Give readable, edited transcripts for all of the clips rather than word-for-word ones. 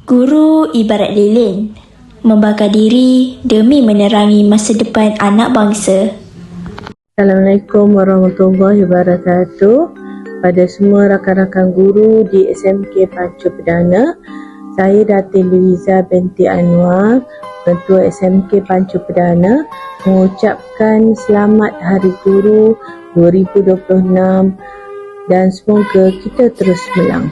Guru ibarat lilin, membakar diri demi menerangi masa depan anak bangsa. Assalamualaikum warahmatullahi wabarakatuh. Pada semua rakan-rakan guru di SMK Pancu Perdana, saya Datin Louisa binti Anwar, Ketua SMK Pancu Perdana, mengucapkan selamat Hari Guru 2026 dan semoga kita terus menang.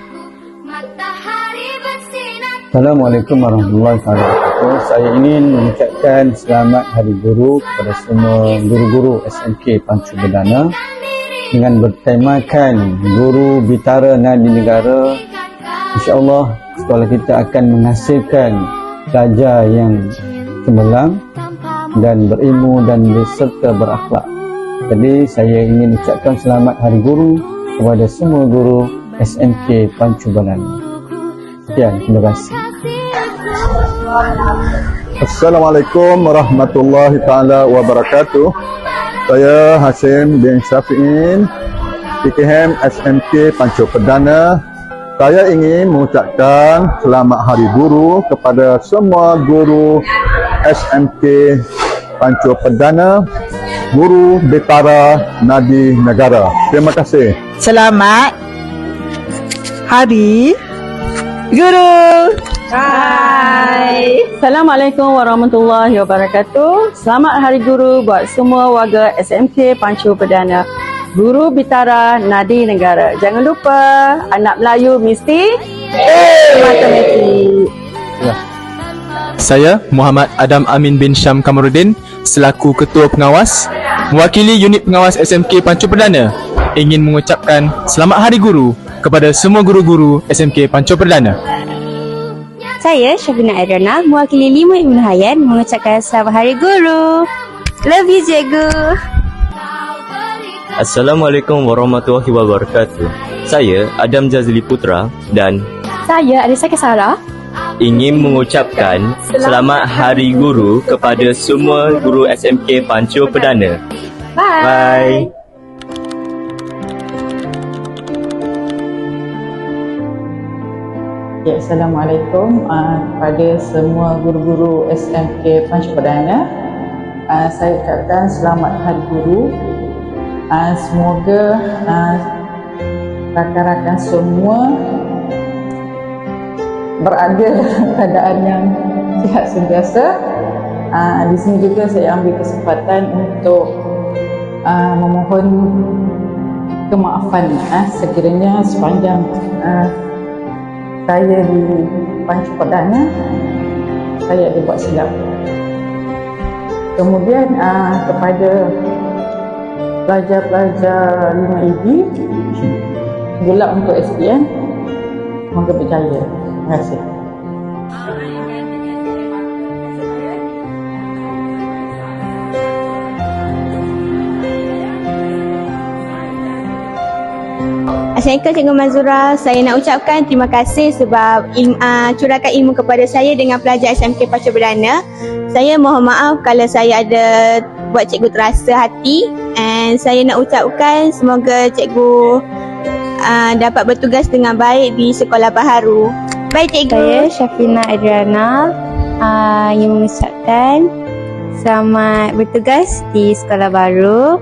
Assalamualaikum warahmatullahi wabarakatuh. Saya ingin mengucapkan selamat Hari Guru kepada semua guru-guru SMK Pancu Perdana dengan bertemakan Guru Bitara Nadi Negara. InsyaAllah sekolah kita akan menghasilkan pelajar yang cemerlang dan berilmu dan serta berakhlak. Jadi saya ingin ucapkan selamat Hari Guru kepada semua guru SMK Pancu Perdana. Sekian, terima kasih. Assalamualaikum warahmatullahi taala wabarakatuh. Saya Hashim bin Syafi'in, PKM SMK Pancu Perdana. Saya ingin mengucapkan selamat Hari Guru kepada semua guru SMK Pancu Perdana, Guru Bitara Nadi Negara. Terima kasih. Selamat Hari Guru. Hai. Assalamualaikum warahmatullahi wabarakatuh. Selamat Hari Guru buat semua warga SMK Pancu Perdana, Guru Bitara Nadi Negara. Jangan lupa, anak Melayu mesti matematik. Saya Muhammad Adam Amin bin Syam Kamarudin selaku Ketua Pengawas, mewakili unit pengawas SMK Pancu Perdana, ingin mengucapkan Selamat Hari Guru kepada semua guru-guru SMK Pancu Perdana. Saya Syafina Adriana, mewakili 5 Ibn Hayyan, mengucapkan Selamat Hari Guru. Love you, Cikgu. Assalamualaikum warahmatullahi wabarakatuh. Saya Adam Jazli Putra dan Saya Arisa Kesara, ingin mengucapkan Selamat Hari Guru kepada semua guru SMK Pancu Perdana. Bye. Ya, Assalamualaikum kepada semua guru-guru SMK Pancu Perdana. Saya ucapkan selamat Hari Guru. Semoga rakan-rakan semua berada dalam keadaan yang sihat sentiasa. Di sini juga saya ambil kesempatan untuk memohon kemaafan sekiranya sepanjang saya di Pancu Perdana saya ada buat silap. Kemudian kepada pelajar-pelajar 5EB, gelak untuk SPM, semoga berjaya. Terima kasih. Assalamualaikum Cikgu Mazura. Saya nak ucapkan terima kasih sebab curahkan ilmu kepada saya dengan pelajar SMK Pancu Perdana. Saya mohon maaf kalau saya ada buat cikgu terasa hati, and saya nak ucapkan semoga cikgu dapat bertugas dengan baik di sekolah baharu. Baik cikgu. Saya Syafina Adriana yang mengucapkan selamat bertugas di sekolah baru.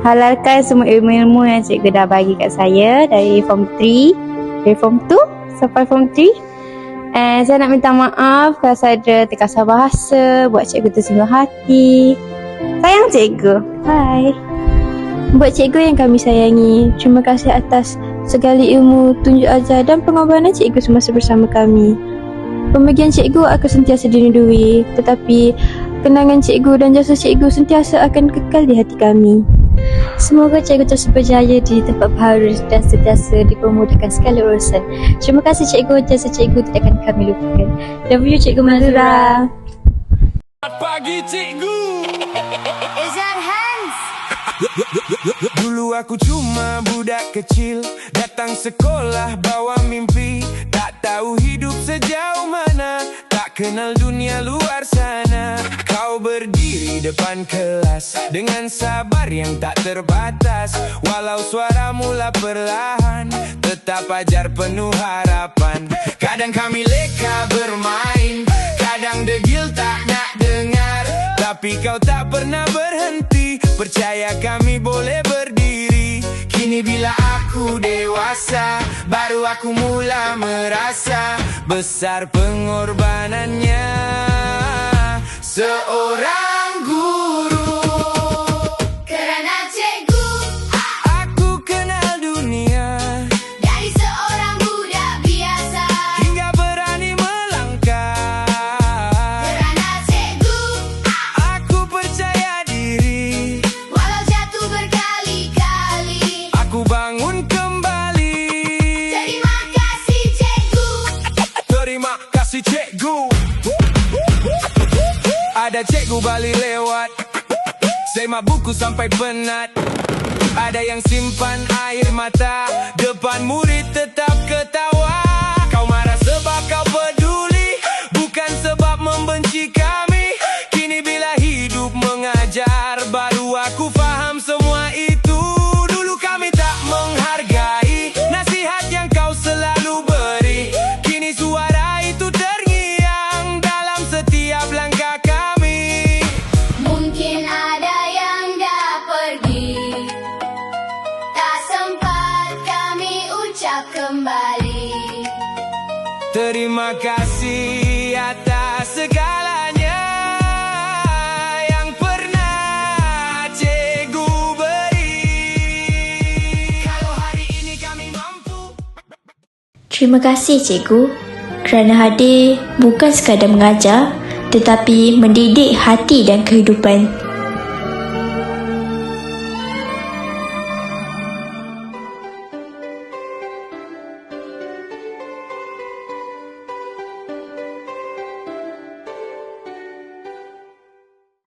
Halalkan semua ilmu-ilmu yang cikgu dah bagi kat saya dari Form 3, dari Form 2 sampai Form 3. And saya nak minta maaf kalau saya ada terkasar bahasa, buat cikgu tersinggung hati. Sayang cikgu. Bye. Buat cikgu yang kami sayangi, terima kasih atas segala ilmu, tunjuk ajar dan pengorbanan cikgu semasa bersama kami. Pembagian cikgu akan sentiasa dirindui, tetapi kenangan cikgu dan jasa cikgu sentiasa akan kekal di hati kami. Semoga cikgu terus berjaya di tempat baharu dan sentiasa dipermudahkan segala urusan. Terima kasih cikgu, jasa cikgu tidak akan kami lupakan. Love you Cikgu Mazura. Pagi cikgu. Dulu aku cuma budak kecil, datang sekolah bawa mimpi, tak tahu hidup sejauh mana, tak kenal dunia luar sana. Kau berdiri depan kelas dengan sabar yang tak terbatas. Walau suara mula perlahan, tetap ajar penuh harapan. Kadang kami leka bermain, kadang degil tak nak dengar, tapi kau tak pernah berhenti. Percaya kami boleh berdiri. Kini bila aku dewasa, baru aku mula merasa besar pengorbanannya seorang guru. Kerana cikgu, aku kenal dunia dari seorang budak biasa. hingga berani melangkah. Kerana cikgu, Aku percaya diri, walau jatuh berkali-kali. aku bangun kembali. Terima kasih cikgu. Terima kasih cikgu. Ada cikgu balik lewat, semak buku sampai penat. Ada yang simpan air mata, depan murid tetap ketawa. Kau marah sebab kau peduli, bukan sebab membenci kami. Kini bila hidup mengajar, baru aku faham semua itu. Dulu kami tak menghargai nasihat yang kau selalu beri. Kini suara itu terngiang dalam setiap langkah kami. Mungkin ada yang dah pergi, tak sempat kami ucap kembali. Terima kasih atas segalanya yang pernah cikgu beri. Kalau hari ini kami mampu. Terima kasih cikgu kerana hadir bukan sekadar mengajar tetapi mendidik hati dan kehidupan.